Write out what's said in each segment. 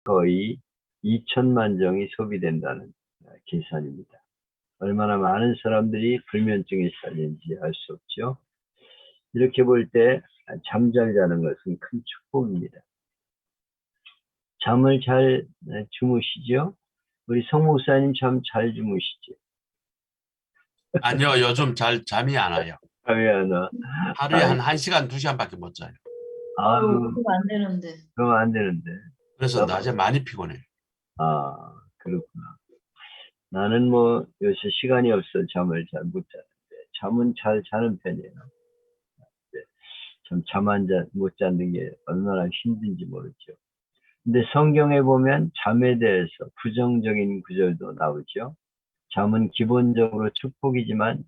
거의 2천만 정이 소비된다는 계산입니다. 얼마나 많은 사람들이 불면증에 시달리는지 알 수 없죠. 이렇게 볼 때 잠 잘 자는 것은 큰 축복입니다. 잠을 잘 주무시죠? 우리 성 목사님 잠 잘 주무시죠? 아니요, 요즘 잠이 안 와요. 잠이 안 와. 하루에 한 1시간, 2시간밖에 못 자요. 아유, 그러면 안 되는데. 그러면 안 되는데. 그래서 낮에 많이 피곤해요. 그렇구나. 나는 뭐 요새 시간이 없어 잠을 잘 못 자는데 잠은 잘 자는 편이에요. 참 잠 못 자는 게 얼마나 힘든지 모르죠. 근데 성경에 보면 잠에 대해서 부정적인 구절도 나오죠. 잠은 기본적으로 축복이지만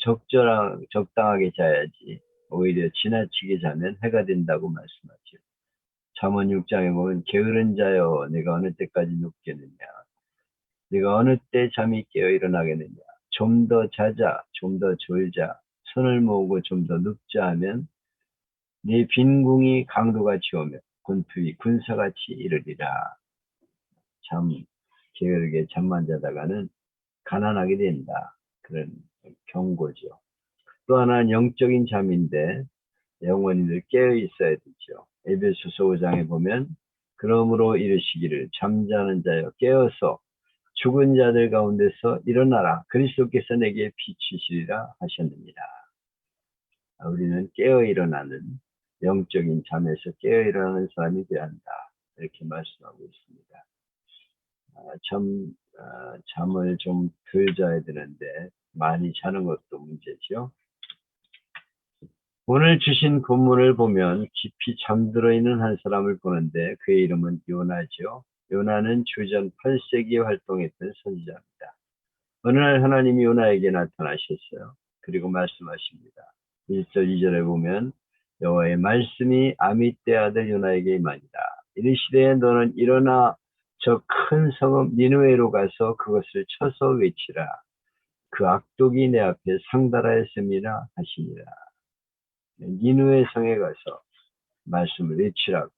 적당하게 자야지 오히려 지나치게 자면 해가 된다고 말씀하죠. 잠언 6장에 보면 게으른 자여 내가 어느 때까지 눕겠느냐. 네가 어느 때 잠이 깨어 일어나겠느냐. 좀 더 자자, 좀 더 졸자, 손을 모으고 좀 더 눕자 하면 네 빈궁이 강도같이 오며 군투이 군사같이 이르리라. 참 게으르게 잠만 자다가는 가난하게 된다. 그런 경고죠. 또 하나는 영적인 잠인데 영원히 늘 깨어 있어야 되죠. 에베소서 5장에 보면 그러므로 이르시기를 잠자는 자여 깨어서 죽은 자들 가운데서 일어나라. 그리스도께서 내게 비치시리라 하셨느니라. 우리는 깨어 일어나는 영적인 잠에서 깨어 일어나는 사람이 되어야 한다. 이렇게 말씀하고 있습니다. 잠을 좀 덜 자야 되는데 많이 자는 것도 문제죠. 오늘 주신 본문을 보면 깊이 잠들어 있는 한 사람을 보는데 그의 이름은 요나죠. 요나는 주전 8세기에 활동했던 선지자입니다. 어느 날 하나님이 요나에게 나타나셨어요. 그리고 말씀하십니다. 1절 2절에 보면 여호와의 말씀이 아미떼 아들 요나에게 임하니라. 이르시되 너는 일어나 저 큰 성읍 니느웨로 가서 그것을 쳐서 외치라. 그 악독이 내 앞에 상달하였음이라 하시니라. 니느웨 성에 가서 말씀을 외치라고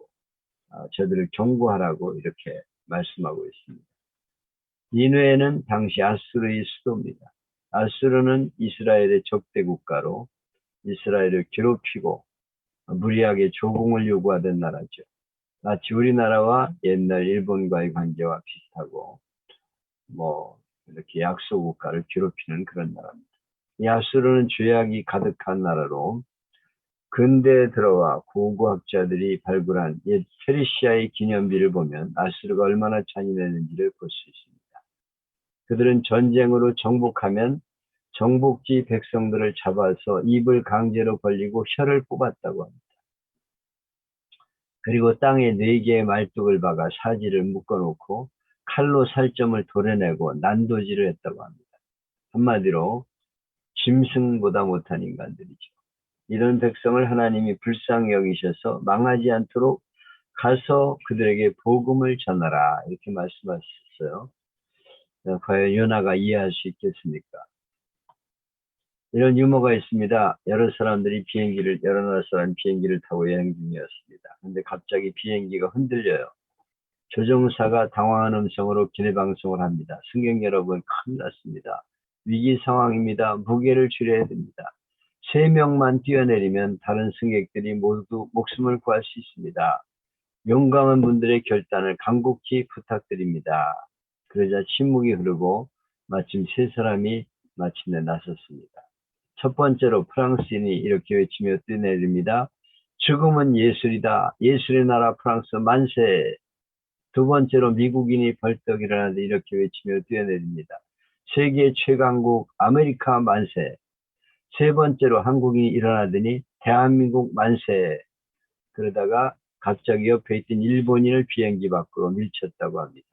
저들을 경고하라고 이렇게 말씀하고 있습니다. 니느웨는 당시 아수르의 수도입니다. 아수르는 이스라엘의 적대 국가로 이스라엘을 괴롭히고 무리하게 조공을 요구하던 나라죠. 마치 우리나라와 옛날 일본과의 관계와 비슷하고 이렇게 약소 국가를 괴롭히는 그런 나라입니다. 이 아수르는 죄악이 가득한 나라로 근대에 들어와 고고학자들이 발굴한 옛 페르시아의 기념비를 보면 아수르가 얼마나 잔인했는지를 볼 수 있습니다. 그들은 전쟁으로 정복하면 정복지 백성들을 잡아서 입을 강제로 벌리고 혀를 뽑았다고 합니다. 그리고 땅에 4개의 말뚝을 박아 사지를 묶어놓고 칼로 살점을 도려내고 난도질을 했다고 합니다. 한마디로 짐승보다 못한 인간들이죠. 이런 백성을 하나님이 불쌍히 여기셔서 망하지 않도록 가서 그들에게 복음을 전하라 이렇게 말씀하셨어요. 과연 요나가 이해할 수 있겠습니까? 이런 유머가 있습니다. 여러 나라 사람 비행기를 타고 여행 중이었습니다. 근데 갑자기 비행기가 흔들려요. 조종사가 당황한 음성으로 기내방송을 합니다. 승객 여러분, 큰일 났습니다. 위기 상황입니다. 무게를 줄여야 됩니다. 3명만 뛰어내리면 다른 승객들이 모두 목숨을 구할 수 있습니다. 용감한 분들의 결단을 간곡히 부탁드립니다. 그러자 침묵이 흐르고 마침 3사람이 마침내 나섰습니다. 첫 번째로 프랑스인이 이렇게 외치며 뛰어내립니다. 죽음은 예술이다. 예술의 나라 프랑스 만세. 두 번째로 미국인이 벌떡 일어나서 이렇게 외치며 뛰어내립니다. 세계 최강국 아메리카 만세. 세 번째로 한국인이 일어나더니 대한민국 만세. 그러다가 갑자기 옆에 있던 일본인을 비행기 밖으로 밀쳤다고 합니다.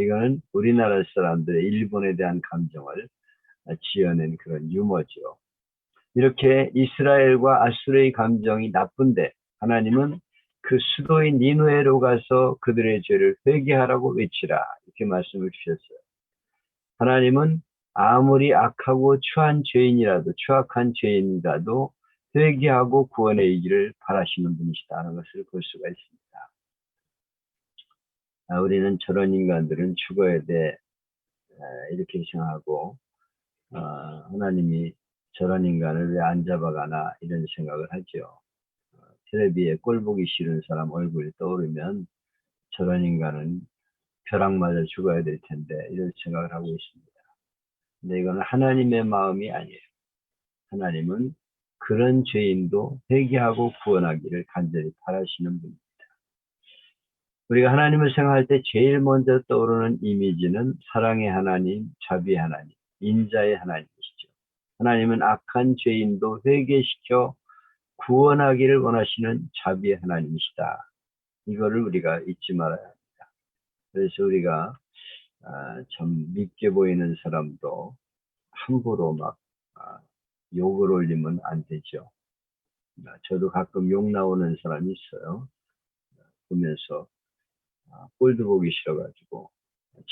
이거는 우리나라 사람들의 일본에 대한 감정을 지어낸 그런 유머죠. 이렇게 이스라엘과 아수르의 감정이 나쁜데 하나님은 그 수도인 니느웨로 가서 그들의 죄를 회개하라고 외치라 이렇게 말씀을 주셨어요. 하나님은 아무리 악하고 추악한 죄인이라도 회개하고 구원의 이기를 바라시는 분이시다는 것을 볼 수가 있습니다. 우리는 저런 인간들은 죽어야 돼 이렇게 생각하고 하나님이 저런 인간을 왜 안 잡아가나 이런 생각을 하죠. 텔레비에 꼴 보기 싫은 사람 얼굴이 떠오르면 저런 인간은 벼락 맞아 죽어야 될 텐데 이런 생각을 하고 있습니다. 근데 이거는 하나님의 마음이 아니에요. 하나님은 그런 죄인도 회개하고 구원하기를 간절히 바라시는 분입니다. 우리가 하나님을 생각할 때 제일 먼저 떠오르는 이미지는 사랑의 하나님, 자비의 하나님, 인자의 하나님이시죠. 하나님은 악한 죄인도 회개시켜 구원하기를 원하시는 자비의 하나님이시다. 이거를 우리가 잊지 말아야 합니다. 그래서 우리가 참 믿게 보이는 사람도 함부로 막 욕을 올리면 안 되죠. 저도 가끔 욕 나오는 사람이 있어요. 보면서 꼴도 보기 싫어가지고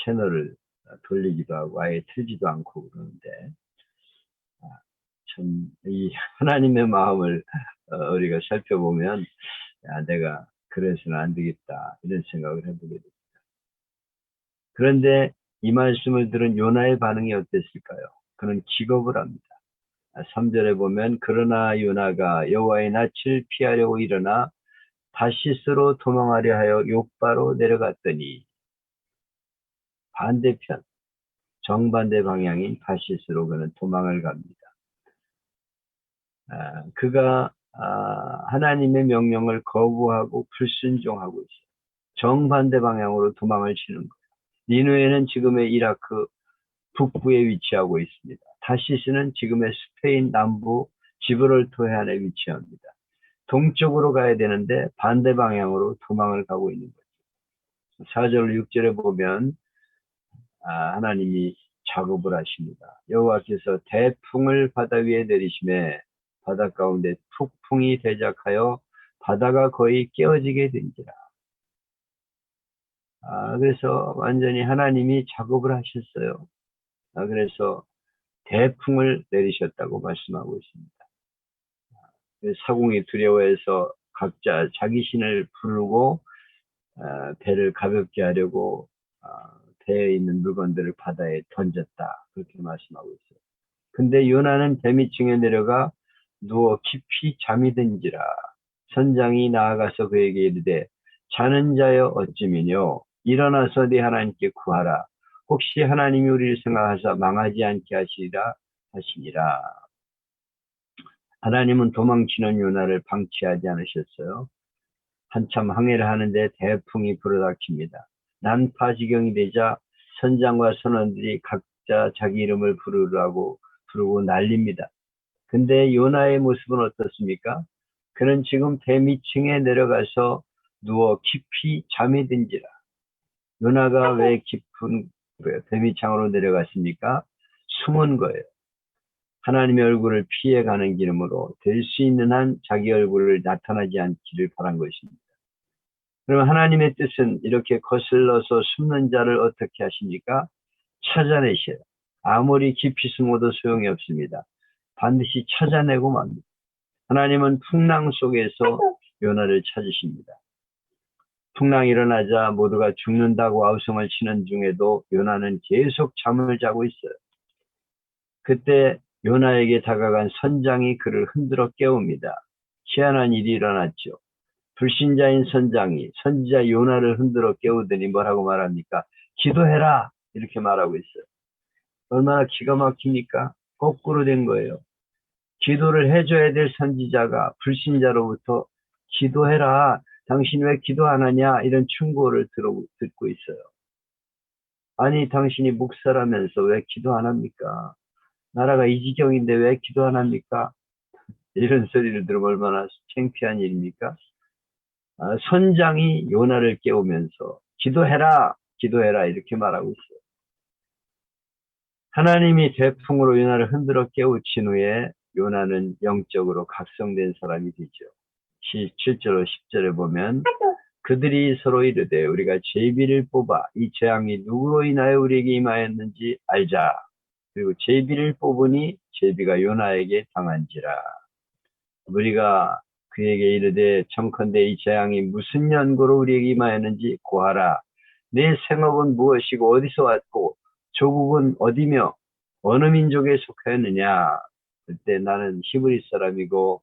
채널을 돌리기도 하고 아예 틀지도 않고 그러는데 참 이 하나님의 마음을 우리가 살펴보면 내가 그래서는 안 되겠다 이런 생각을 해보게 됩니다. 그런데 이 말씀을 들은 요나의 반응이 어땠을까요? 그는 기겁을 합니다. 3절에 보면 그러나 요나가 여호와의 낯을 피하려고 일어나 다시스로 도망하려 하여 욥바로 내려갔더니 반대편 정반대 방향인 다시스로 그는 도망을 갑니다. 그가 하나님의 명령을 거부하고 불순종하고 있어요. 정반대 방향으로 도망을 치는 거예요. 니누에는 지금의 이라크 북부에 위치하고 있습니다. 다시스는 지금의 스페인 남부 지브롤터 해안에 위치합니다. 동쪽으로 가야 되는데 반대 방향으로 도망을 가고 있는 거죠. 4절 6절에 보면 하나님이 작업을 하십니다. 여호와께서 대풍을 바다 위에 내리심에 바다 가운데 폭풍이 대작하여 바다가 거의 깨어지게 된지라. 그래서 완전히 하나님이 작업을 하셨어요. 그래서 대풍을 내리셨다고 말씀하고 있습니다. 사공이 두려워해서 각자 자기 신을 부르고 배를 가볍게 하려고 배에 있는 물건들을 바다에 던졌다. 그렇게 말씀하고 있어요. 근데 요나는 배 밑층에 내려가 누워 깊이 잠이 든지라. 선장이 나아가서 그에게 이르되 자는 자여 어찌미뇨 일어나서 네 하나님께 구하라. 혹시 하나님이 우리를 생각하사 망하지 않게 하시리라 하시니라. 하나님은 도망치는 요나를 방치하지 않으셨어요. 한참 항해를 하는데 대풍이 불어닥칩니다. 난파 지경이 되자 선장과 선원들이 각자 자기 이름을 부르고 난립니다. 근데 요나의 모습은 어떻습니까? 그는 지금 배 밑층에 내려가서 누워 깊이 잠이 든지라. 요나가 왜 깊은 배 밑층으로 내려갔습니까? 숨은 거예요. 하나님의 얼굴을 피해가는 기름으로 될 수 있는 한 자기 얼굴을 나타나지 않기를 바란 것입니다. 그럼 하나님의 뜻은 이렇게 거슬러서 숨는 자를 어떻게 하십니까? 찾아내셔요. 아무리 깊이 숨어도 소용이 없습니다. 반드시 찾아내고 맙니다. 하나님은 풍랑 속에서 요나를 찾으십니다. 풍랑이 일어나자 모두가 죽는다고 아우성을 치는 중에도 요나는 계속 잠을 자고 있어요. 그때 요나에게 다가간 선장이 그를 흔들어 깨웁니다. 희한한 일이 일어났죠. 불신자인 선장이 선지자 요나를 흔들어 깨우더니 뭐라고 말합니까? 기도해라 이렇게 말하고 있어요. 얼마나 기가 막힙니까? 거꾸로 된 거예요. 기도를 해줘야 될 선지자가 불신자로부터 기도해라. 당신 왜 기도 안 하냐? 이런 충고를 듣고 있어요. 아니 당신이 목사라면서 왜 기도 안 합니까? 나라가 이 지경인데 왜 기도 안 합니까? 이런 소리를 들으면 얼마나 창피한 일입니까? 선장이 요나를 깨우면서 기도해라, 기도해라 이렇게 말하고 있어요. 하나님이 대풍으로 요나를 흔들어 깨우친 후에 요나는 영적으로 각성된 사람이 되죠. 7절 10절에 보면 그들이 서로 이르되 우리가 제비를 뽑아 이 재앙이 누구로 인하여 우리에게 임하였는지 알자. 그리고 제비를 뽑으니 제비가 요나에게 당한지라. 우리가 그에게 이르되 청컨대 이 재앙이 무슨 연고로 우리에게 임하였는지 고하라. 내 생업은 무엇이고 어디서 왔고 조국은 어디며 어느 민족에 속하였느냐. 그때 나는 히브리 사람이고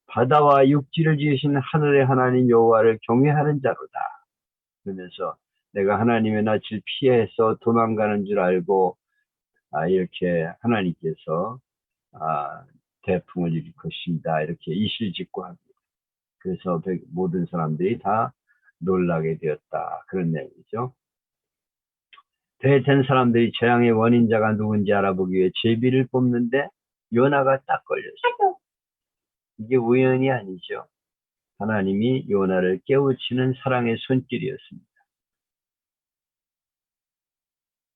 바다와 육지를 지으신 하늘의 하나님 여호와를 경외하는 자로다. 그러면서 내가 하나님의 낯을 피해서 도망가는 줄 알고 이렇게 하나님께서 태풍을 일으키신다. 이렇게 이실직고 합니다. 그래서 모든 사람들이 다 놀라게 되었다. 그런 내용이죠. 대된 사람들이 재앙의 원인자가 누군지 알아보기 위해 제비를 뽑는데 요나가 딱 걸렸어요. 이게 우연이 아니죠. 하나님이 요나를 깨우치는 사랑의 손길이었습니다.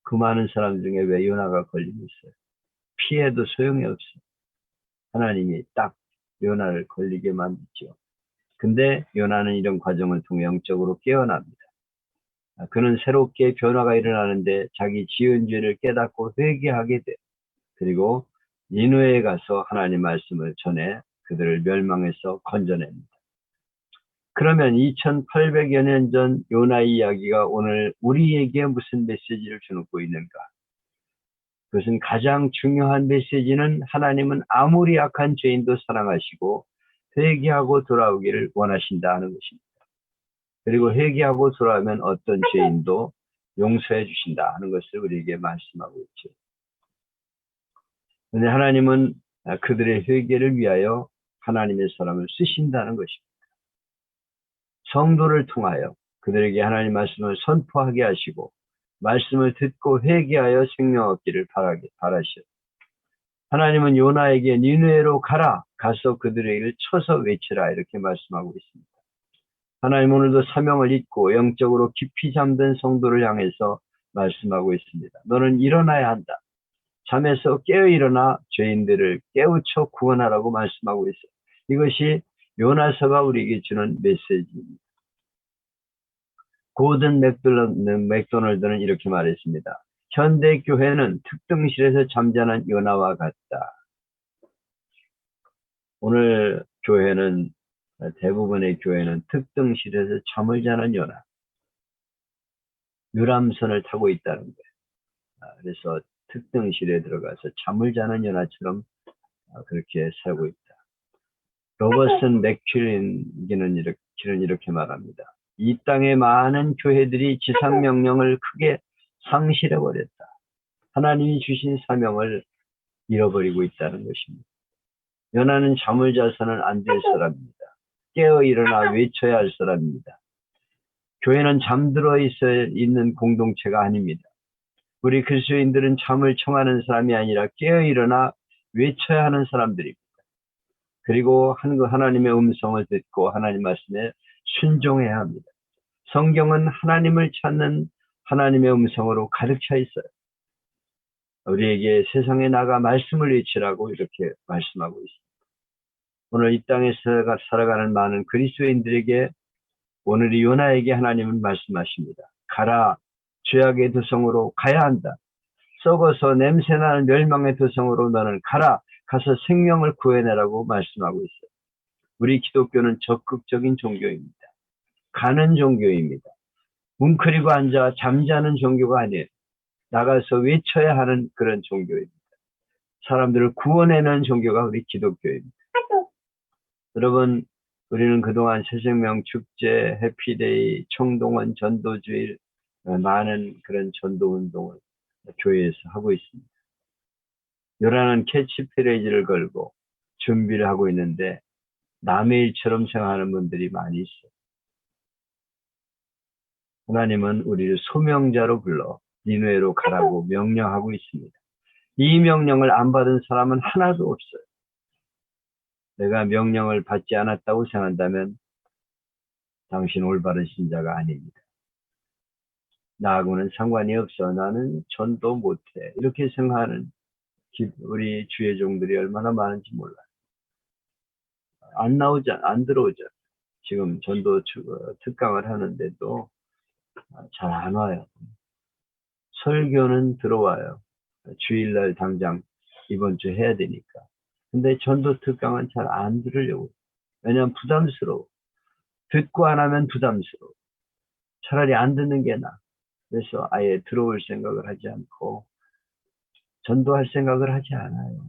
그 많은 사람 중에 왜 요나가 걸리겠어요? 피해도 소용이 없어요. 하나님이 딱 요나를 걸리게 만들죠. 근데 요나는 이런 과정을 통해 영적으로 깨어납니다. 그는 새롭게 변화가 일어나는데 자기 지은 죄를 깨닫고 회개하게 돼. 그리고 니느웨에 가서 하나님 말씀을 전해 그들을 멸망해서 건져냅니다. 그러면 2800여 년 전 요나의 이야기가 오늘 우리에게 무슨 메시지를 주고 있는가? 그것은 가장 중요한 메시지는 하나님은 아무리 악한 죄인도 사랑하시고 회개하고 돌아오기를 원하신다 하는 것입니다. 그리고 회개하고 돌아오면 어떤 죄인도 용서해 주신다 하는 것을 우리에게 말씀하고 있죠. 그런데 하나님은 그들의 회개를 위하여 하나님의 사람을 쓰신다는 것입니다. 성도를 통하여 그들에게 하나님 말씀을 선포하게 하시고 말씀을 듣고 회개하여 생명 얻기를 바라시오. 하나님은 요나에게 니느웨로 가서 그들에게 쳐서 외치라 이렇게 말씀하고 있습니다. 하나님 오늘도 사명을 잊고 영적으로 깊이 잠든 성도를 향해서 말씀하고 있습니다. 너는 일어나야 한다. 잠에서 깨어 일어나 죄인들을 깨우쳐 구원하라고 말씀하고 있어요. 이것이 요나서가 우리에게 주는 메시지입니다. 고든 맥도널드는 이렇게 말했습니다. 현대 교회는 특등실에서 잠자는 요나와 같다. 오늘 교회는 대부분의 교회는 특등실에서 잠을 자는 요나, 유람선을 타고 있다는 거예요. 그래서 특등실에 들어가서 잠을 자는 요나처럼 그렇게 살고 있다. 로버슨 맥튠기는 이렇게 말합니다. 이 땅의 많은 교회들이 지상명령을 크게 상실해버렸다. 하나님이 주신 사명을 잃어버리고 있다는 것입니다. 요나는 잠을 자서는 안 될 사람입니다. 깨어 일어나 외쳐야 할 사람입니다. 교회는 잠들어 있는 공동체가 아닙니다. 우리 그리스도인들은 잠을 청하는 사람이 아니라 깨어 일어나 외쳐야 하는 사람들입니다. 그리고 하나님의 음성을 듣고 하나님 말씀에 순종해야 합니다. 성경은 하나님을 찾는 하나님의 음성으로 가득 차 있어요. 우리에게 세상에 나가 말씀을 외치라고 이렇게 말씀하고 있습니다. 오늘 이 땅에 살아가는 많은 그리스도인들에게 오늘 이 요나에게 하나님은 말씀하십니다. 가라, 죄악의 도성으로 가야 한다. 썩어서 냄새나는 멸망의 도성으로 너는 가서 생명을 구해내라고 말씀하고 있어요. 우리 기독교는 적극적인 종교입니다. 가는 종교입니다. 뭉클이고 앉아 잠자는 종교가 아니에요. 나가서 외쳐야 하는 그런 종교입니다. 사람들을 구원해내는 종교가 우리 기독교입니다. 여러분, 우리는 그동안 새생명 축제, 해피데이, 총동원, 전도주일, 많은 그런 전도운동을 교회에서 하고 있습니다. 요나는 캐치프레이즈를 걸고 준비를 하고 있는데 남의 일처럼 생각하는 분들이 많이 있어요. 하나님은 우리를 소명자로 불러 니느웨로 가라고 명령하고 있습니다. 이 명령을 안 받은 사람은 하나도 없어요. 내가 명령을 받지 않았다고 생각한다면 당신 올바른 신자가 아닙니다. 나하고는 상관이 없어. 나는 전도 못해. 이렇게 생각하는 우리 주의 종들이 얼마나 많은지 몰라요. 안 들어오죠. 지금 전도 특강을 하는데도 잘 안 와요. 설교는 들어와요. 주일날 당장 이번 주 해야 되니까. 근데 전도 특강은 잘 안 들으려고. 왜냐하면 부담스러워. 듣고 안 하면 부담스러워. 차라리 안 듣는 게 나아. 그래서 아예 들어올 생각을 하지 않고 전도할 생각을 하지 않아요.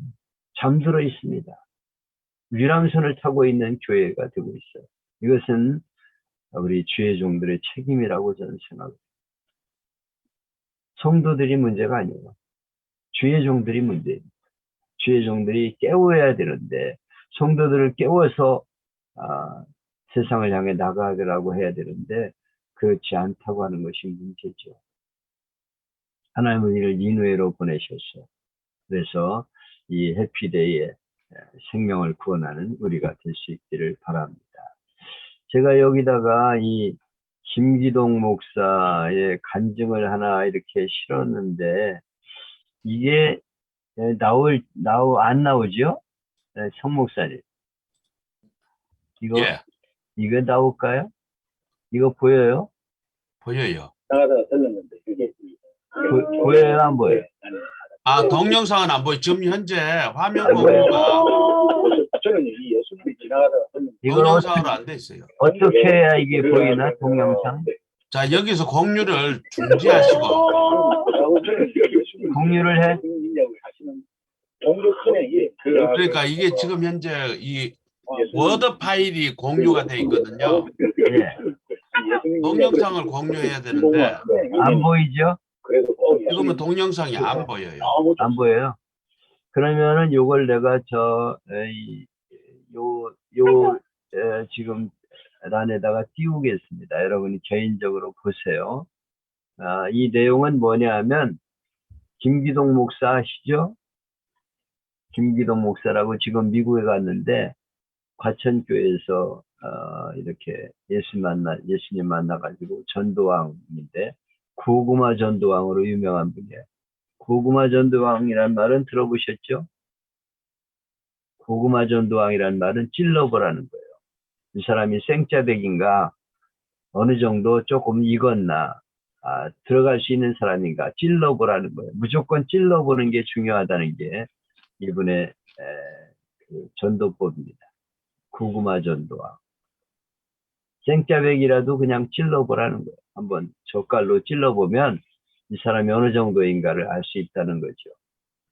잠들어 있습니다. 위랑선을 타고 있는 교회가 되고 있어요. 이것은 우리 주의 종들의 책임이라고 저는 생각합니다. 성도들이 문제가 아니에요. 주의 종들이 문제입니다. 주의 종들이 깨워야 되는데 성도들을 깨워서 세상을 향해 나가라고 해야 되는데 그렇지 않다고 하는 것이 문제죠. 하나님은 이를 인후로 보내셨어요. 그래서 이 해피데이에 생명을 구원하는 우리가 될 수 있기를 바랍니다. 제가 여기다가 이 김기동 목사의 간증을 하나 이렇게 실었는데 이게 안 나오죠? 성 목사님. 예, 이거 나올까요? 이거 보여요? 보여요. 나가다가 들렸는데 이게 보여요, 안 보여요? 아, 동영상은 안 보여. 지금 현재 화면 안 보여요. 공유가 저는 이 예수님이 지나가다가 들렸는데 이거 동영상으로 안 돼 있어요. 어떻게 해야 이게 보이나, 동영상? 자, 여기서 공유를 중지하시고 공유를 해? 그러니까 이게 지금 현재 이 워드 파일이 공유가 돼 있거든요. 예. 동영상을 공유해야 되는데 안 보이죠? 지금은 동영상이 안 보여요. 안 보여요? 그러면은 요걸 내가 지금 란에다가 띄우겠습니다. 여러분이 개인적으로 보세요. 이 내용은 뭐냐 하면, 김기동 목사 아시죠? 김기동 목사라고 지금 미국에 갔는데, 과천교회에서, 이렇게 예수님 만나가지고 전도왕인데, 고구마 전도왕으로 유명한 분이에요. 고구마 전도왕이란 말은 들어보셨죠? 고구마 전도왕이란 말은 찔러보라는 거예요. 이 사람이 생짜백인가, 어느 정도 조금 익었나, 들어갈 수 있는 사람인가, 찔러보라는 거예요. 무조건 찔러보는 게 중요하다는 게 이분의 그 전도법입니다. 고구마 전도왕. 생짜백이라도 그냥 찔러보라는 거예요. 한번 젓갈로 찔러보면 이 사람이 어느 정도인가를 알 수 있다는 거죠.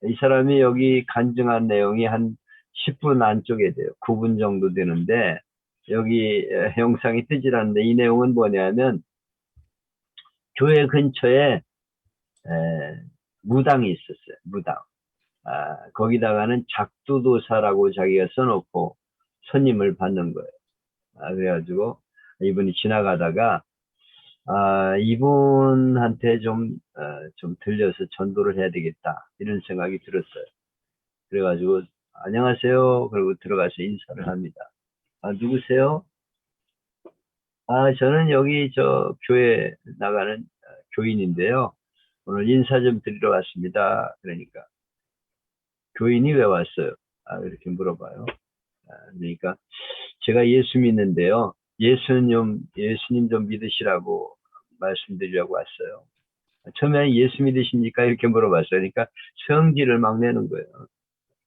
이 사람이 여기 간증한 내용이 한 10분 안쪽에 돼요. 9분 정도 되는데 여기 영상이 뜨질 않는데 이 내용은 뭐냐면 교회 근처에 무당이 있었어요. 무당. 거기다가는 작두도사라고 자기가 써놓고 손님을 받는 거예요. 그래가지고 이분이 지나가다가 이분한테 좀 들려서 전도를 해야 되겠다 이런 생각이 들었어요. 그래가지고 안녕하세요 그러고 들어가서 인사를 합니다. 누구세요? 저는 여기 저 교회 나가는 교인인데요. 오늘 인사 좀 드리러 왔습니다. 그러니까 교인이 왜 왔어요? 이렇게 물어봐요. 그러니까 제가 예수 믿는데요. 예수님 좀 믿으시라고 말씀드리려고 왔어요. 처음에 예수 믿으십니까? 이렇게 물어봤어요. 그러니까 성질을 막 내는 거예요.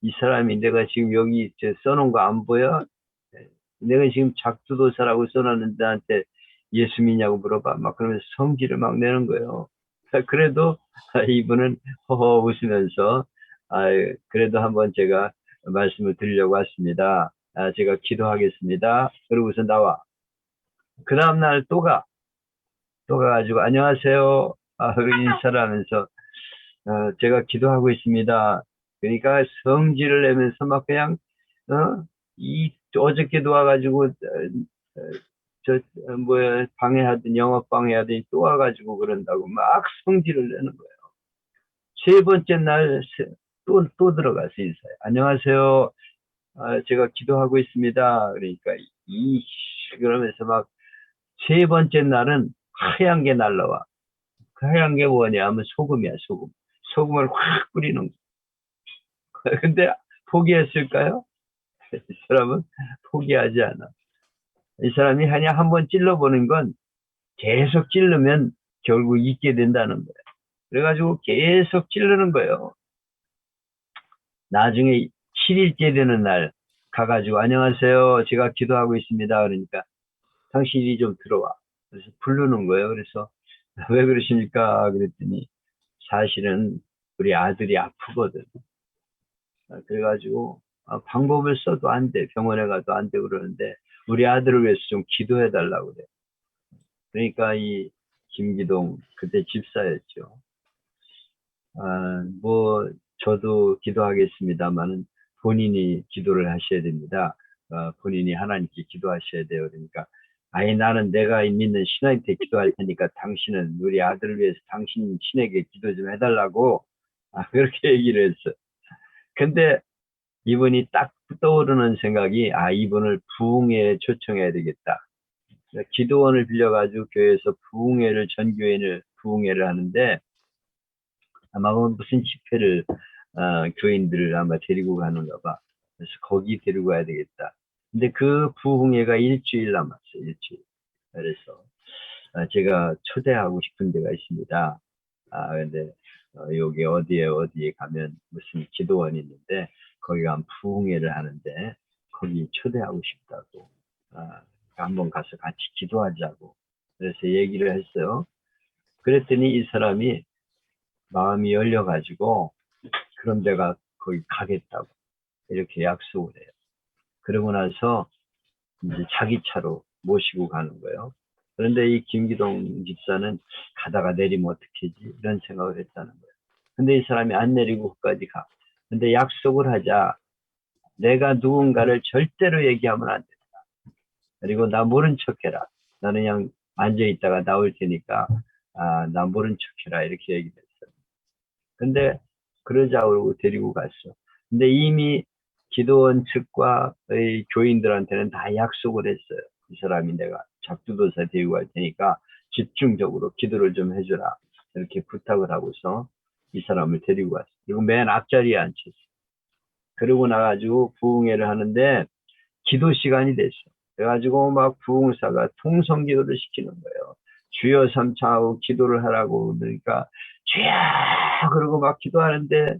이 사람이 내가 지금 여기 써놓은 거 안 보여? 내가 지금 작두도사라고 써놨는데 나한테 예수 믿냐고 물어봐. 막 그러면서 성질을 막 내는 거예요. 그래도 이분은 허허 웃으면서 그래도 한번 제가 말씀을 드리려고 왔습니다. 제가 기도하겠습니다. 그러고서 나와. 그 다음날 또 가가지고 안녕하세요. 인사를 하면서 제가 기도하고 있습니다. 그러니까 성질을 내면서 막 그냥 어저께도 와가지고 방해하더니 영업 방해하더니 또 와가지고 그런다고 막 성질을 내는 거예요. 세 번째 날 또 들어가서 인사해. 안녕하세요. 제가 기도하고 있습니다. 그러니까 그러면서 막 세 번째 날은 하얀 게 날라와. 그 하얀 게 뭐냐 하면 소금이야, 소금. 소금을 확 뿌리는 거야. 근데 포기했을까요? 이 사람은 포기하지 않아. 이 사람이 그냥 한번 찔러보는 건 계속 찔르면 결국 잊게 된다는 거예요. 그래가지고 계속 찔르는 거예요. 나중에 7일째 되는 날 가가지고 안녕하세요. 제가 기도하고 있습니다. 그러니까 당신이 좀 들어와. 그래서 부르는 거예요. 그래서 왜 그러십니까? 그랬더니 사실은 우리 아들이 아프거든. 그래가지고 방법을 써도 안 돼. 병원에 가도 안 돼 그러는데 우리 아들을 위해서 좀 기도해 달라고 그래. 그러니까 이 김기동 그때 집사였죠. 뭐 저도 기도하겠습니다만은 본인이 기도를 하셔야 됩니다. 본인이 하나님께 기도하셔야 돼요. 그러니까 아니 나는 내가 믿는 신한테 기도할 테니까 당신은 우리 아들을 위해서 당신 신에게 기도 좀 해달라고 그렇게 얘기를 했어. 근데 이분이 딱 떠오르는 생각이 이분을 부흥회에 초청해야 되겠다. 기도원을 빌려가지고 교회에서 부흥회를 전교회를 부흥회를 하는데 아마 무슨 집회를 교인들을 아마 데리고 가는가 봐. 그래서 거기 데리고 가야 되겠다. 근데 그 부흥회가 일주일 남았어요. 일주일. 그래서 제가 초대하고 싶은 데가 있습니다. 근데 여기 어디에 가면 무슨 기도원이 있는데 거기 가면 부흥회를 하는데 거기 초대하고 싶다고 한번 가서 같이 기도하자고 그래서 얘기를 했어요. 그랬더니 이 사람이 마음이 열려가지고 그런 데가 거기 가겠다고 이렇게 약속을 해요. 그러고 나서 이제 자기 차로 모시고 가는 거예요. 그런데 이 김기동 집사는 가다가 내리면 어떡하지 이런 생각을 했다는 거예요. 근데 이 사람이 안 내리고 끝까지 가. 근데 약속을 하자. 내가 누군가를 절대로 얘기하면 안 된다. 그리고 나 모른 척해라. 나는 그냥 앉아있다가 나올 테니까 나 모른 척해라 이렇게 얘기를 했어요. 근데 그러자고 데리고 갔어. 근데 이미 기도원 측과 교인들한테는 다 약속을 했어요. 이 사람이 내가 작두도사 데리고 갈 테니까 집중적으로 기도를 좀 해주라. 이렇게 부탁을 하고서 이 사람을 데리고 갔어. 그리고 맨 앞자리에 앉혔어. 그러고 나가지고 부흥회를 하는데 기도 시간이 됐어. 그래가지고 막 부흥사가 통성 기도를 시키는 거예요. 주여 삼창하고 기도를 하라고 그러니까 주여 그러고 막 기도하는데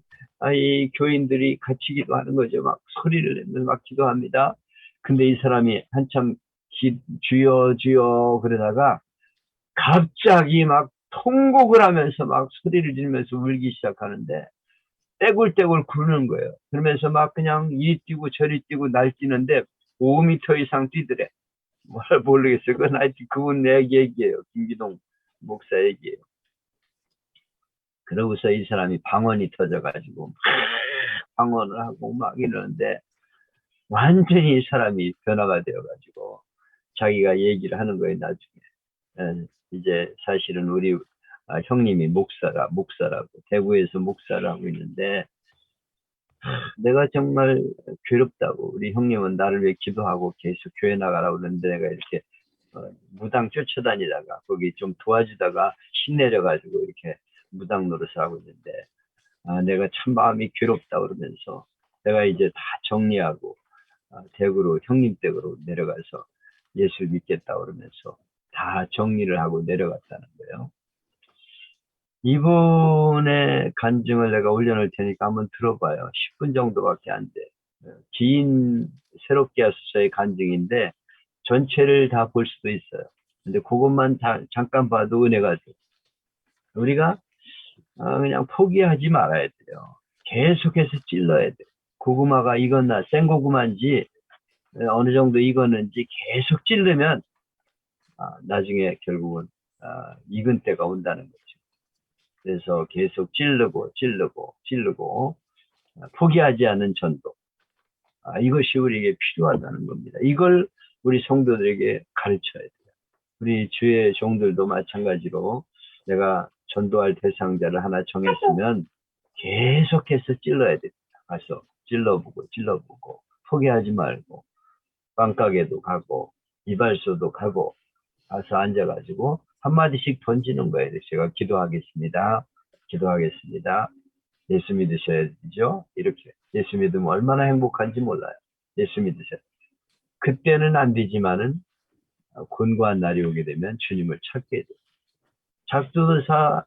이 교인들이 같이 기도하는 거죠. 막 소리를 내면서 막 기도합니다. 근데 이 사람이 한참 주여 주여 그러다가 갑자기 막 통곡을 하면서 막 소리를 지르면서 울기 시작하는데 떼굴떼굴 구르는 거예요. 그러면서 막 그냥 이리 뛰고 저리 뛰고 날뛰는데 5m 이상 뛰더래. 뭘 모르겠어요. 그건 하여튼 그분 내 얘기예요. 김기동 목사 얘기예요. 그러고서 이 사람이 방언이 터져가지고 막 방언을 하고 막 이러는데 완전히 이 사람이 변화가 되어가지고 자기가 얘기를 하는 거예요. 나중에 이제 사실은 우리 형님이 목사라고 대구에서 목사를 하고 있는데 내가 정말 괴롭다고 우리 형님은 나를 위해 기도하고 계속 교회 나가라고 그러는데 내가 이렇게 무당 쫓아다니다가 거기 좀 도와주다가 신내려가지고 이렇게 무당 노릇을 하고 있는데 내가 참 마음이 괴롭다 그러면서 내가 이제 다 정리하고 댁으로 형님 댁으로 내려가서 예수를 믿겠다 그러면서 다 정리를 하고 내려갔다는 거예요. 이분의 간증을 내가 올려놓을 테니까 한번 들어봐요. 10분 정도밖에 안 돼. 긴 새롭게 하소서의 간증인데 전체를 다 볼 수도 있어요. 근데 그것만 잠깐 봐도 은혜가 돼. 우리가 그냥 포기하지 말아야 돼요. 계속해서 찔러야 돼. 고구마가 익었나 생고구마인지 어느 정도 익었는지 계속 찔르면 나중에 결국은 익은 때가 온다는 거죠. 그래서 계속 찌르고 포기하지 않는 전도. 이것이 우리에게 필요하다는 겁니다. 이걸 우리 성도들에게 가르쳐야 돼요. 우리 주의 종들도 마찬가지로 내가 전도할 대상자를 하나 정했으면 계속해서 찔러야 됩니다. 가서 찔러보고 포기하지 말고 빵가게도 가고 이발소도 가고 가서 앉아가지고 한마디씩 던지는 거예요. 제가 기도하겠습니다. 예수 믿으셔야죠. 이렇게. 예수 믿으면 얼마나 행복한지 몰라요. 예수 믿으셔야. 그때는 안 되지만은 곤고한 날이 오게 되면 주님을 찾게 돼요. 작두도사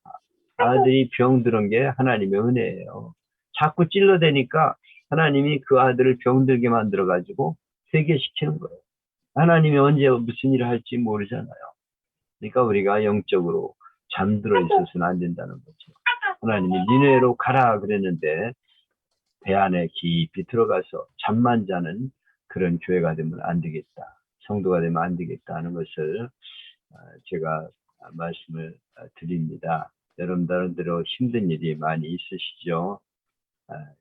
아들이 병들은 게 하나님의 은혜예요. 자꾸 찔러대니까 하나님이 그 아들을 병들게 만들어가지고 회개시키는 거예요. 하나님이 언제 무슨 일을 할지 모르잖아요. 그러니까 우리가 영적으로 잠들어 있어서는 안 된다는 거죠. 하나님이 니네로 가라 그랬는데 배 안에 깊이 들어가서 잠만 자는 그런 교회가 되면 안 되겠다. 성도가 되면 안 되겠다 하는 것을 제가 말씀을 드립니다. 여러분들은 힘든 일이 많이 있으시죠.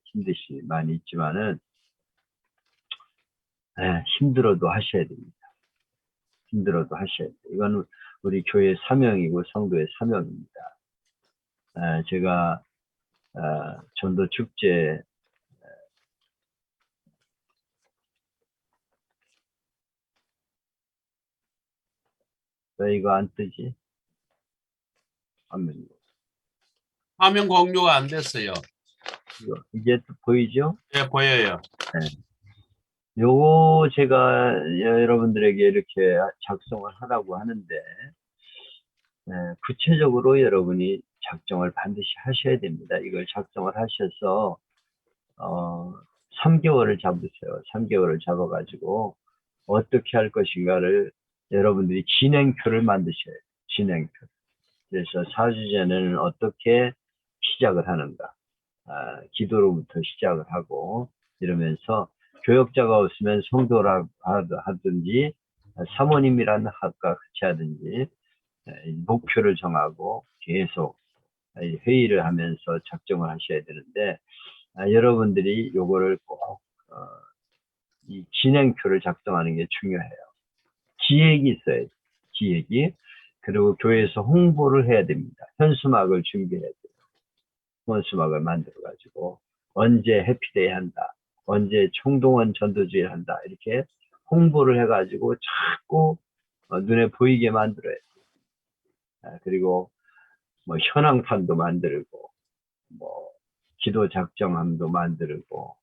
힘드신 일이 많이 있지만은 힘들어도 하셔야 됩니다. 힘들어도 하셔야 돼요. 이건 우리 교회의 사명이고 성도의 사명입니다. 제가 전도 축제 왜 이거 안 뜨지? 화면 공유가 안 됐어요. 이제 또 보이죠? 네, 보여요. 요거 제가 여러분들에게 이렇게 작성을 하라고 하는데 구체적으로 여러분이 작정을 반드시 하셔야 됩니다. 이걸 작성을 하셔서 3개월을 잡으세요. 3개월을 잡아가지고 어떻게 할 것인가를 여러분들이 진행표를 만드셔야 돼요. 진행표. 그래서 4주제는 어떻게 시작을 하는가. 기도로부터 시작을 하고 이러면서 교역자가 없으면 성도라 하든지 사모님이라는 학과 같이 하든지 목표를 정하고 계속 회의를 하면서 작정을 하셔야 되는데 여러분들이 요거를 꼭 이 진행표를 작성하는 게 중요해요. 기획이 있어야 돼요. 기획이. 그리고 교회에서 홍보를 해야 됩니다. 현수막을 준비해야 돼요. 현수막을 만들어가지고 언제 해피데이 한다. 언제 총동원 전도주일 한다. 이렇게 홍보를 해가지고 자꾸 눈에 보이게 만들어야 돼요. 그리고 뭐 현황판도 만들고 뭐 기도 작정함도 만들고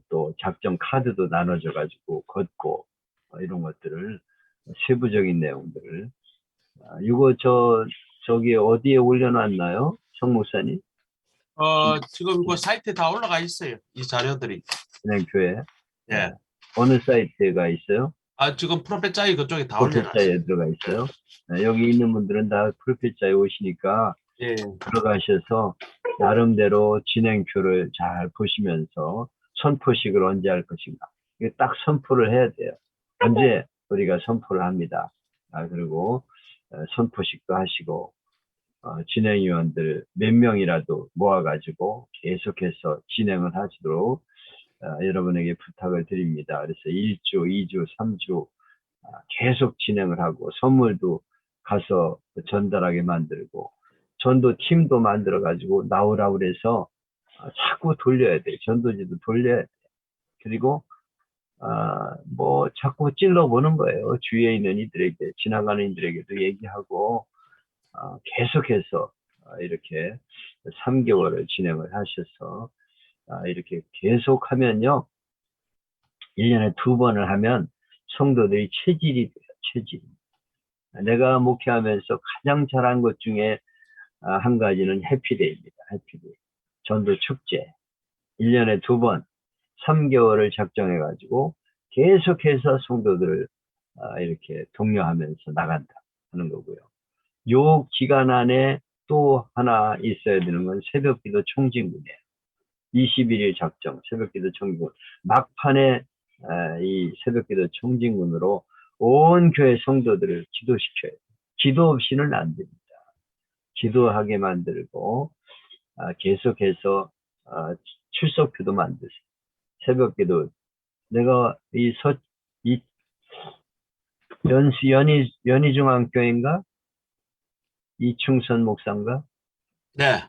또 작정 카드도 나눠져 가지고 걷고 이런 것들을 세부적인 내용들을 이거 저기 어디에 올려놨나요, 성 목사님? 지금 그 사이트에 다 올라가 있어요. 이 자료들이. 그냥 교회. 예. 어느 사이트가 있어요? 지금 프로페짜이 그쪽에 다 올려놨어요. 프로페짜에 들어가 있어요. 여기 있는 분들은 다 프로페짜에 오시니까 예. 들어가셔서 나름대로 진행표를 잘 보시면서 선포식을 언제 할 것인가. 이게 딱 선포를 해야 돼요. 언제 우리가 선포를 합니다. 그리고 선포식도 하시고 진행위원들 몇 명이라도 모아가지고 계속해서 진행을 하시도록 여러분에게 부탁을 드립니다. 그래서 1주, 2주, 3주 계속 진행을 하고 선물도 가서 전달하게 만들고 전도 팀도 만들어 가지고 나오라고 그래서 자꾸 돌려야 돼. 전도지도 돌려야 돼. 그리고 뭐 자꾸 찔러보는 거예요. 주위에 있는 이들에게, 지나가는 이들에게도 얘기하고 계속해서 이렇게 3개월을 진행을 하셔서 이렇게 계속하면요. 1년에 2번을 하면 성도들이 체질이 돼요. 체질. 내가 목회하면서 가장 잘한 것 중에 한 가지는 해피데이입니다. 해피데이. 전도 축제. 1년에 2번, 3개월을 작정해가지고 계속해서 성도들을 이렇게 독려하면서 나간다 하는 거고요. 요 기간 안에 또 하나 있어야 되는 건 새벽기도 총진군이에요. 21일 작정, 새벽기도 총진군. 막판에 이 새벽기도 총진군으로 온 교회 성도들을 기도시켜야 돼요. 기도 없이는 안 됩니다. 기도하게 만들고 계속해서 출석표도 만드세요. 새벽기도 내가 연희중앙교인가 이충선 목사인가? 네.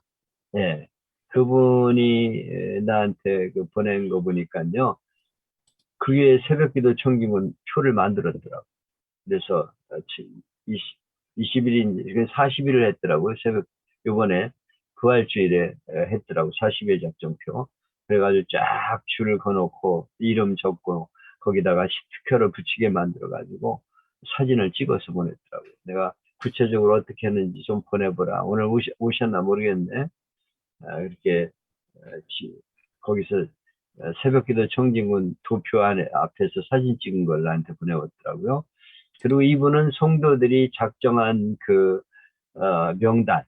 네, 그분이 나한테 보낸 거 보니까요. 그게 새벽기도 청기문 표를 만들었더라고. 그래서 20일인 40일을 했더라고요. 새벽 요번에 부활주일에 했더라고. 40일 작정표. 그래가지고 쫙 줄을 거놓고 이름 적고 거기다가 스티커를 붙이게 만들어가지고 사진을 찍어서 보냈더라고요. 내가 구체적으로 어떻게 했는지 좀 보내보라. 오늘 오셨나 모르겠네. 이렇게 거기서 새벽기도 청진군 도표 앞에서 사진 찍은 걸 나한테 보내왔더라고요. 그리고 이분은 성도들이 작정한 그 명단,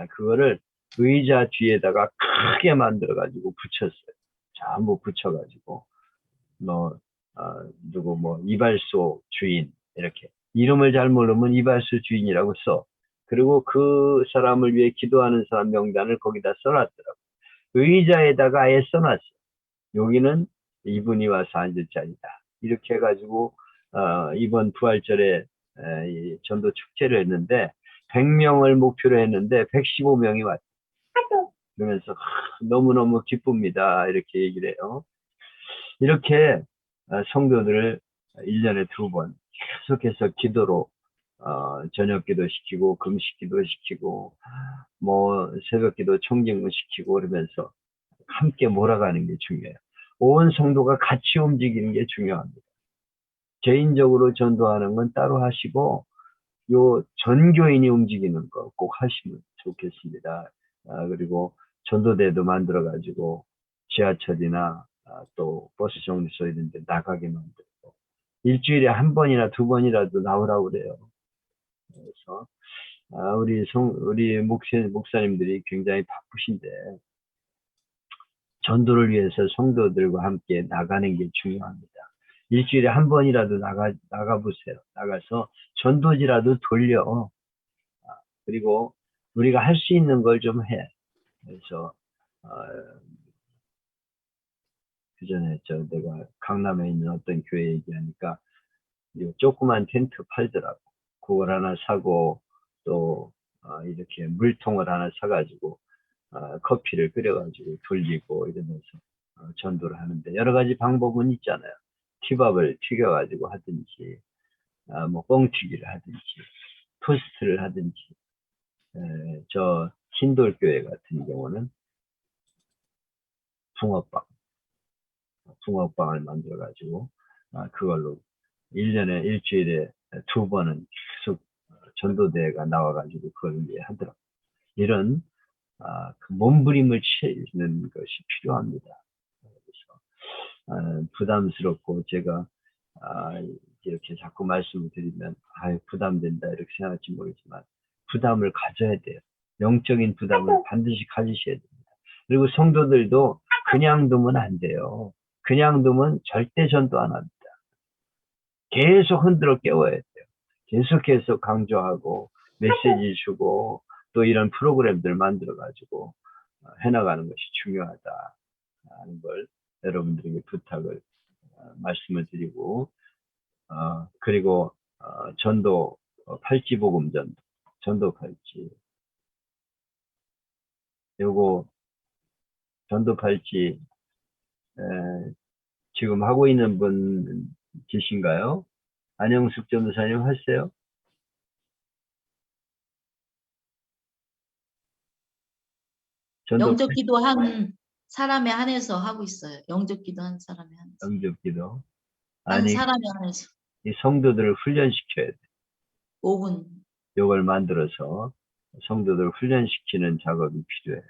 그거를 의자 뒤에다가 크게 만들어가지고 붙였어요. 전부 붙여가지고, 누구 이발소 주인, 이렇게. 이름을 잘 모르면 이발소 주인이라고 써. 그리고 그 사람을 위해 기도하는 사람 명단을 거기다 써놨더라고요. 의자에다가 아예 써놨어요. 여기는 이분이 와서 앉을 자리다. 이렇게 해가지고, 이번 부활절에 이 전도 축제를 했는데, 100명을 목표로 했는데, 115명이 왔어요. 그러면서 너무너무 기쁩니다. 이렇게 얘기를 해요. 이렇게 성도들을 1년에 2번 계속해서 기도로 저녁 기도 시키고 금식 기도 시키고 새벽 기도 청진문 시키고 그러면서 함께 몰아가는 게 중요해요. 온 성도가 같이 움직이는 게 중요합니다. 개인적으로 전도하는 건 따로 하시고 요 전교인이 움직이는 거 꼭 하시면 좋겠습니다. 그리고 전도대도 만들어 가지고 지하철이나 또 버스 정류소 이런 데 나가게 만들고 일주일에 1번이나 2번이라도 나오라고 그래요. 그래서 우리 목사님들이 굉장히 바쁘신데 전도를 위해서 성도들과 함께 나가는 게 중요합니다. 일주일에 1번이라도 나가보세요. 나가서 전도지라도 돌려. 그리고 우리가 할 수 있는 걸 좀 해. 그래서 그 전에 내가 강남에 있는 어떤 교회 얘기하니까 조그만 텐트 팔더라고. 그걸 하나 사고 또 이렇게 물통을 하나 사가지고 커피를 끓여가지고 돌리고 이러면서 전도를 하는데 여러 가지 방법은 있잖아요. 티밥을 튀겨가지고 하든지 뻥튀기를 하든지 토스트를 하든지 저 신돌교회 같은 경우는 붕어빵을 만들어가지고 그걸로 1년에 일주일에 2번은 계속 전도대회가 나와가지고 그걸 이제 하더라고요. 이런 그 몸부림을 치는 것이 필요합니다. 그래서 부담스럽고 제가 이렇게 자꾸 말씀을 드리면 부담된다 이렇게 생각할지 모르지만 부담을 가져야 돼요. 영적인 부담을 반드시 가지셔야 됩니다. 그리고 성도들도 그냥 두면 안 돼요. 그냥 두면 절대 전도 안 합니다. 계속 흔들어 깨워야 돼요. 계속해서 강조하고 메시지 주고 또 이런 프로그램들 만들어 가지고 해나가는 것이 중요하다 하는 걸 여러분들에게 부탁을 말씀을 드리고 그리고 전도 팔찌복음 전도 팔찌 요거 전도 팔찌 지금 하고 있는 분 계신가요? 안영숙 전도사님 하세요? 영적 기도한 사람에 한해서 하고 있어요. 영적 기도한 사람에 한해서. 영적 기도. 한 사람에 한해서. 이 성도들을 훈련시켜야 돼. 5분. 이걸 만들어서 성도들을 훈련시키는 작업이 필요해요.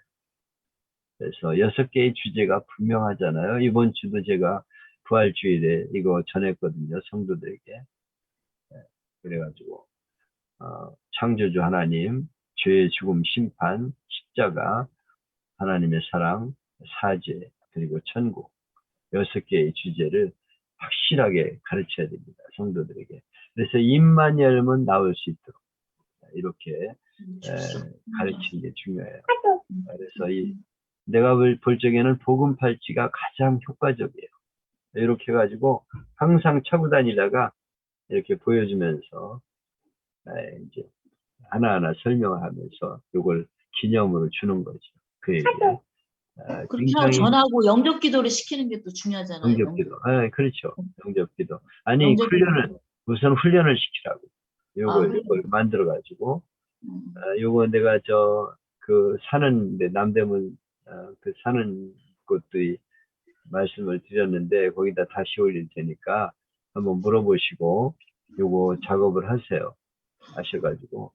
그래서 6개의 주제가 분명하잖아요. 이번 주도 제가 부활주일에 이거 전했거든요. 성도들에게. 그래가지고 창조주 하나님, 죄의 죽음, 심판, 십자가, 하나님의 사랑, 사죄, 그리고 천국 6개의 주제를 확실하게 가르쳐야 됩니다. 성도들에게. 그래서 입만 열면 나올 수 있도록 이렇게 가르치는 게 중요해요. 그래서 내가 볼 적에는 복음 팔찌가 가장 효과적이에요. 이렇게 해가지고 항상 차고 다니다가 이렇게 보여주면서 이제 하나하나 설명하면서 이걸 기념으로 주는 거죠. 그 얘기에. 그렇게 하고 전하고 영적 기도를 시키는 게 또 중요하잖아요. 영접 기도. 그렇죠. 영접 기도. 아니, 우선 훈련을 시키라고. 요걸 만들어가지고, 요거 내가 사는데, 남대문, 사는 곳도 말씀을 드렸는데, 거기다 다시 올릴 테니까 한번 물어보시고, 요거 작업을 하세요. 하셔가지고,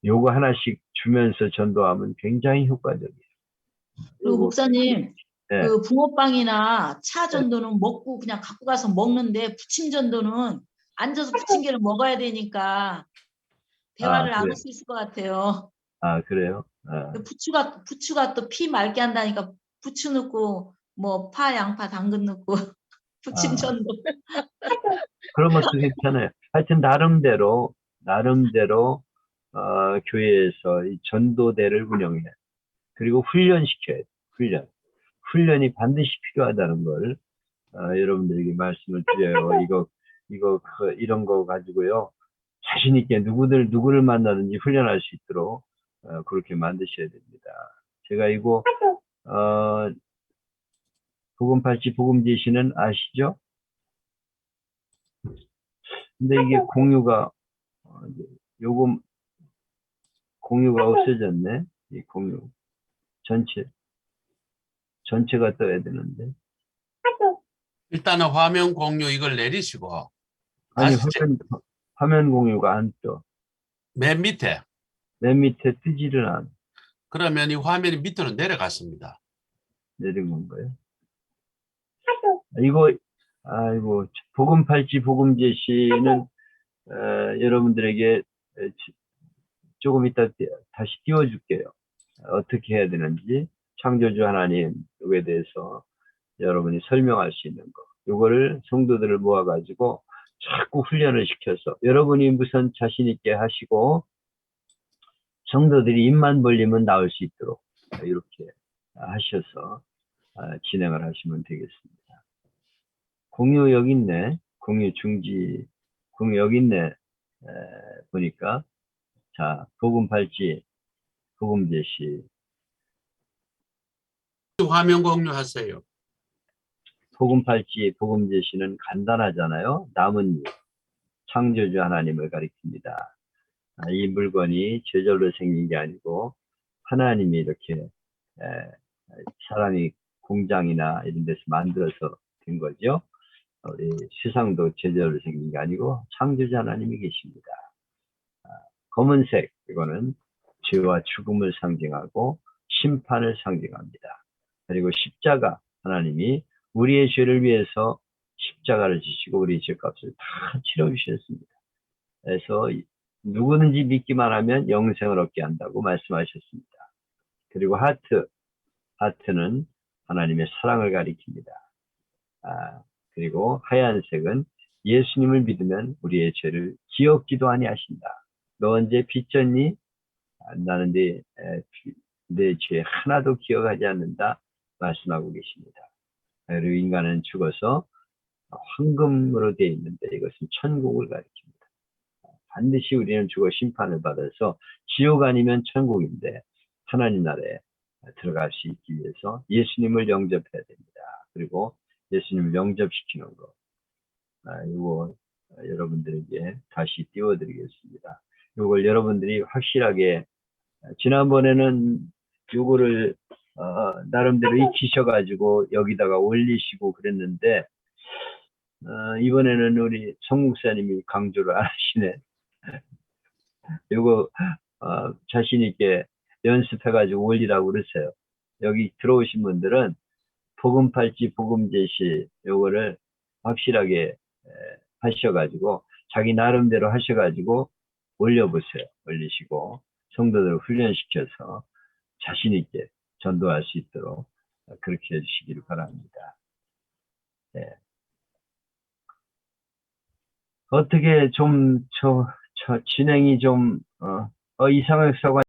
요거 하나씩 주면서 전도하면 굉장히 효과적이에요. 그리고 목사님, 네. 그 붕어빵이나 차 전도는 먹고 그냥 갖고 가서 먹는데 부침 전도는 앉아서 부침개를 먹어야 되니까 대화를 아, 안 그래. 할 수 있을 것 같아요. 아, 그래요? 아, 부추가 또 피 맑게 한다니까 부추 넣고 뭐 파, 양파, 당근 넣고 아, 부침전도. 그런 것도 괜찮아요. 하여튼 나름대로 교회에서 이 전도대를 운영해. 그리고 훈련시켜야 돼. 훈련이 반드시 필요하다는 걸 여러분들에게 말씀을 드려요. 이런 거 가지고요. 자신 있게 누구를 만나든지 훈련할 수 있도록 그렇게 만드셔야 됩니다. 제가 복음 팔찌 복음 제시는 아시죠? 근데 이게 이제 요거 공유가 없어졌네. 이 공유 전체가 떠야 되는데. 일단은 화면 공유 이걸 내리시고 아니, 다시 화면 공유가 안 떠. 맨 밑에. 맨 밑에 뜨지를 않아. 그러면 이 화면이 밑으로 내려갔습니다. 내린 건가요? 아이고, 복음 팔찌 복음 제시는 여러분들에게 조금 이따 다시 띄워줄게요. 어떻게 해야 되는지 창조주 하나님에 대해서 여러분이 설명할 수 있는 거. 요거를 성도들을 모아가지고 자꾸 훈련을 시켜서 여러분이 무슨 자신 있게 하시고 성도들이 입만 벌리면 나올 수 있도록 이렇게 하셔서 진행을 하시면 되겠습니다. 공유 여기 있네. 공유 여기 있네. 보니까. 자, 복음 팔찌, 복음 제시. 화면 공유하세요. 복음 팔찌, 복음 제시는 간단하잖아요. 나뭇잎, 창조주 하나님을 가리킵니다. 이 물건이 저절로 생긴 게 아니고 하나님이 이렇게 사람이 공장이나 이런 데서 만들어서 된 거죠. 우리 세상도 저절로 생긴 게 아니고 창조주 하나님이 계십니다. 검은색, 이거는 죄와 죽음을 상징하고 심판을 상징합니다. 그리고 십자가, 하나님이 우리의 죄를 위해서 십자가를 지시고 우리의 죄값을 다 치러주셨습니다. 그래서 누구든지 믿기만 하면 영생을 얻게 한다고 말씀하셨습니다. 그리고 하트는 하나님의 사랑을 가리킵니다. 그리고 하얀색은 예수님을 믿으면 우리의 죄를 기억지도 아니하신다. 너 언제 빚졌니? 나는 내 죄 하나도 기억하지 않는다 말씀하고 계십니다. 그리고 인간은 죽어서 황금으로 되어 있는데 이것은 천국을 가리킵니다. 반드시 우리는 죽어 심판을 받아서 지옥 아니면 천국인데 하나님 나라에 들어갈 수 있기 위해서 예수님을 영접해야 됩니다. 그리고 예수님을 영접시키는 거, 이거 여러분들에게 다시 띄워드리겠습니다. 이걸 여러분들이 확실하게 지난번에는 요거를 나름대로 익히셔가지고 여기다가 올리시고 그랬는데 이번에는 우리 성목사님이 강조를 안 하시네. 요거 자신 있게 연습해가지고 올리라고 그러세요. 여기 들어오신 분들은 복음 팔찌 복음 제시 요거를 확실하게 하셔가지고 자기 나름대로 하셔가지고 올려보세요. 올리시고 성도들을 훈련시켜서 자신 있게 전도할 수 있도록 그렇게 해주시기를 바랍니다. 네. 어떻게 좀 진행이 좀 이상혁 사관